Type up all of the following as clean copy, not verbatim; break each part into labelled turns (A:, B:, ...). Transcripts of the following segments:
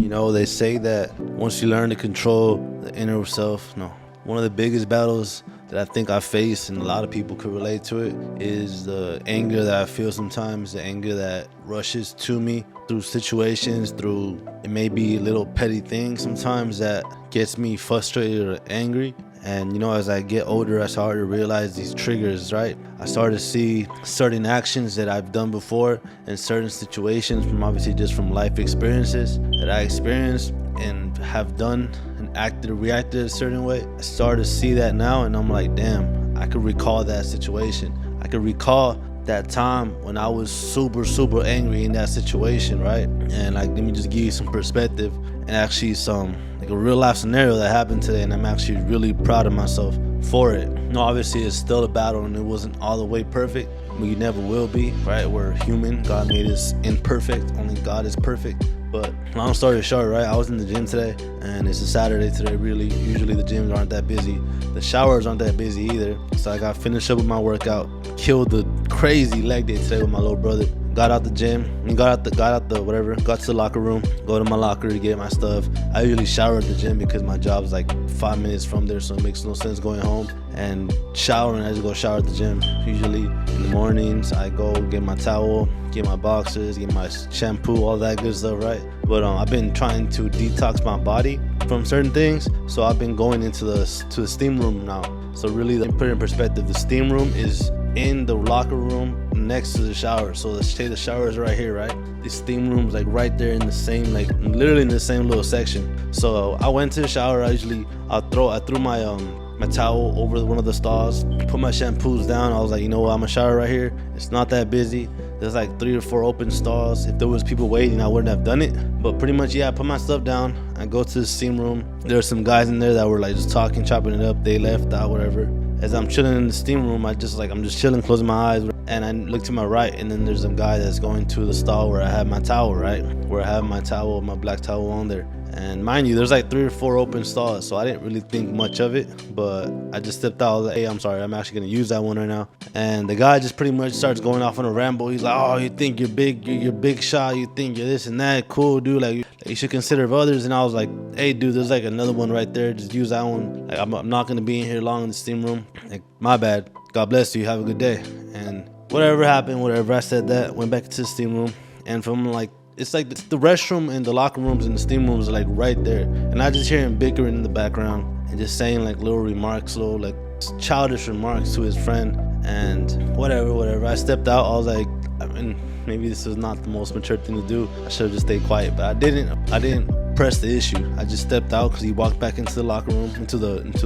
A: You know, they say that once you learn to control the inner self, no, one of the biggest battles that I think I face, and a lot of people could relate to it, is the anger that I feel sometimes, the anger that rushes to me through situations, through it may be little petty things sometimes that gets me frustrated or angry. And you know, as I get older, I started to realize these triggers, right? I started to see certain actions that I've done before in certain situations, from obviously just from life experiences that I experienced and have done and acted or reacted a certain way. I started to see that now, and I'm like, damn, I could recall that situation. I could recall that time when I was super angry in that situation, right? And like, let me just give you some perspective and actually some like a real life scenario that happened today, and I'm actually really proud of myself for it. No, obviously it's still a battle and it wasn't all the way perfect. We never will be, right? We're human. God made us imperfect. Only God is perfect. But long story short, right, I was in the gym today, and it's a Saturday today, really. Usually the gyms aren't that busy. The showers aren't that busy either. So I got finished up with my workout, killed the crazy leg day today with my little brother. Got out the gym, and got to the locker room, go to my locker to get my stuff. I usually shower at the gym because my job's like 5 minutes from there, so it makes no sense going home and showering. I just go shower at the gym. Usually in the mornings, I go get my towel, get my boxers, get my shampoo, all that good stuff, right? But I've been trying to detox my body from certain things, so I've been going into the steam room now. So really, let me put it in perspective. The steam room is in the locker room next to the shower. So let's say the shower is right here, right? The steam room's like right there in the same, like literally in the same little section. So I went to the shower. I threw my my towel over one of the stalls, put my shampoos down. I was like, you know what, I'm gonna shower right here. It's not that busy. There's like 3 or 4 open stalls. If there was people waiting, I wouldn't have done it. But pretty much, yeah, I put my stuff down. I go to the steam room. There were some guys in there that were like just talking, chopping it up. They left out, whatever. As I'm chilling in the steam room, I'm just chilling, closing my eyes, and I look to my right, and then there's a guy that's going to the stall where I have my towel, right? Where I have my towel, my black towel on there. And mind you, there's like 3 or 4 open stalls, so I didn't really think much of it, but I just stepped out. I was like, hey, I'm sorry, I'm actually gonna use that one right now. And the guy just pretty much starts going off on a ramble. He's like, oh, you think you're big shot, you think you're this and that, cool, dude, like you should consider of others. And I was like, hey, dude, there's like another one right there, just use that one. Like, I'm not gonna be in here long in the steam room. Like, my bad, God bless you, have a good day. And whatever happened, whatever, I said that, went back to the steam room, and from like, it's like the restroom and the locker rooms and the steam rooms are like right there. And I just hear him bickering in the background and just saying like little remarks, little like childish remarks to his friend. And whatever. I stepped out. I was like, I mean, maybe this is not the most mature thing to do. I should have just stayed quiet, but I didn't press the issue. I just stepped out because he walked back into the locker room, into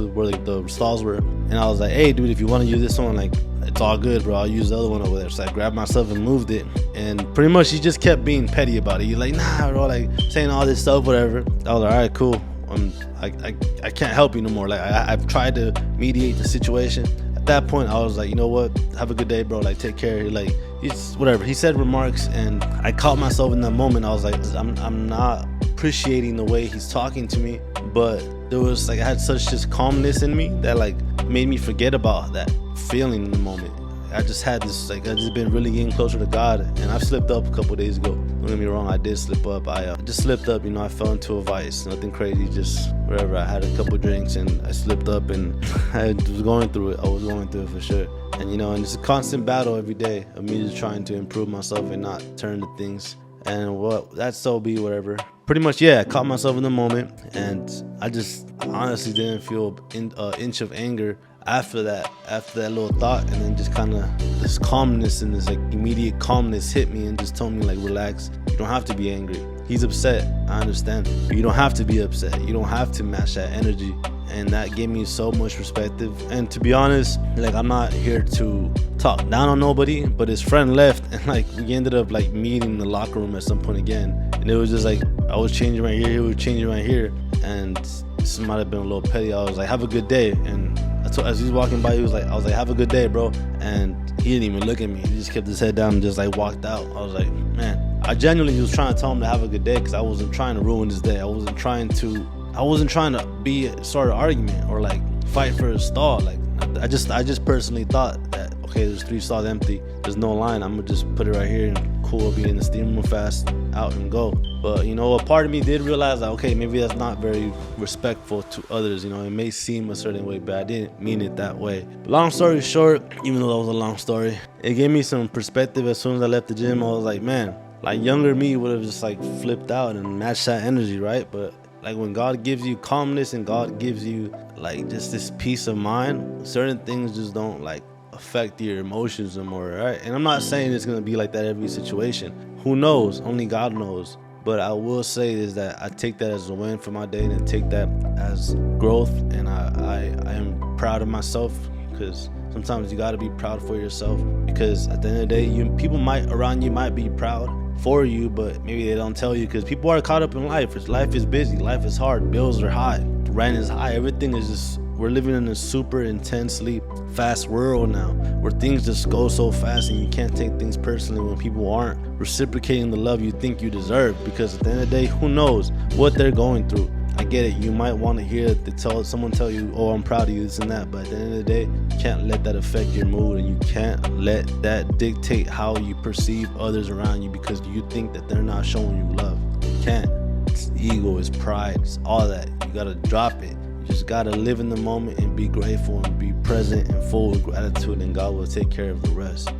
A: where like the stalls were. And I was like, hey, dude, if you want to use this one, like, it's all good, bro, I'll use the other one over there. So I grabbed myself and moved it. And pretty much he just kept being petty about it. He's like, nah, bro, like saying all this stuff, whatever. I was like, all right, cool. I can't help you no more. Like, I've tried to mediate the situation. At that point, I was like, you know what? Have a good day, bro. Like, take care. Like, it's whatever. He said remarks, and I caught myself in that moment. I was like, I'm not appreciating the way he's talking to me, but there was like, I had such just calmness in me that like made me forget about that feeling in the moment. I just had this, like, I just been really getting closer to God, and I've slipped up a couple days ago. Don't get me wrong, I did slip up. I just slipped up, you know, I fell into a vice, nothing crazy, just whatever. I had a couple drinks and I slipped up, and I was going through it. I was going through it for sure. And you know, and it's a constant battle every day of me just trying to improve myself and not turn to things. And what that's so be whatever. Pretty much, yeah, I caught myself in the moment, and I honestly didn't feel an inch of anger after that little thought. And then just kind of this calmness and this like immediate calmness hit me and just told me like, relax, you don't have to be angry. He's upset, I understand, but you don't have to be upset. You don't have to match that energy. And that gave me so much perspective. And to be honest, like, I'm not here to talk down on nobody, but his friend left, and like we ended up like meeting in the locker room at some point again. And it was just like, I was changing right here, he was changing right here, and this might have been a little petty. I was like, have a good day. And as he was walking by, I was like, have a good day, bro. And he didn't even look at me. He just kept his head down and just like walked out. I was like, man, I genuinely was trying to tell him to have a good day, because I wasn't trying to ruin his day. I wasn't trying to start an argument or like fight for a stall. Like, I just personally thought that, okay, there's 3 stalls empty, there's no line, I'm gonna just put it right here and cool, I'll be in the steam room fast. out and go. But you know, a part of me did realize that, okay, maybe that's not very respectful to others. You know, it may seem a certain way, but I didn't mean it that way. But long story short, even though that was a long story, it gave me some perspective. As soon as I left the gym, I was like, man, like younger me would have just like flipped out and matched that energy, right? But like when God gives you calmness and God gives you like just this peace of mind, certain things just don't like affect your emotions no more, right? And I'm not saying it's gonna be like that every situation. Who knows? Only God knows. But I will say is that I take that as a win for my day, and I take that as growth, and I am proud of myself, because sometimes you gotta be proud for yourself, because at the end of the day, people around you might be proud for you, but maybe they don't tell you, because people are caught up in life. Life is busy, life is hard, bills are high, rent is high, everything is just, we're living in a super intensely fast world now, where things just go so fast, and you can't take things personally when people aren't reciprocating the love you think you deserve, because at the end of the day, who knows what they're going through. I get it, you might want to hear someone tell you, oh, I'm proud of you, this and that, but at the end of the day, you can't let that affect your mood, and you can't let that dictate how you perceive others around you, because you think that they're not showing you love. You can't. It's ego, it's pride, it's all that. You gotta drop it. You just gotta live in the moment and be grateful and be present and full of gratitude, and God will take care of the rest.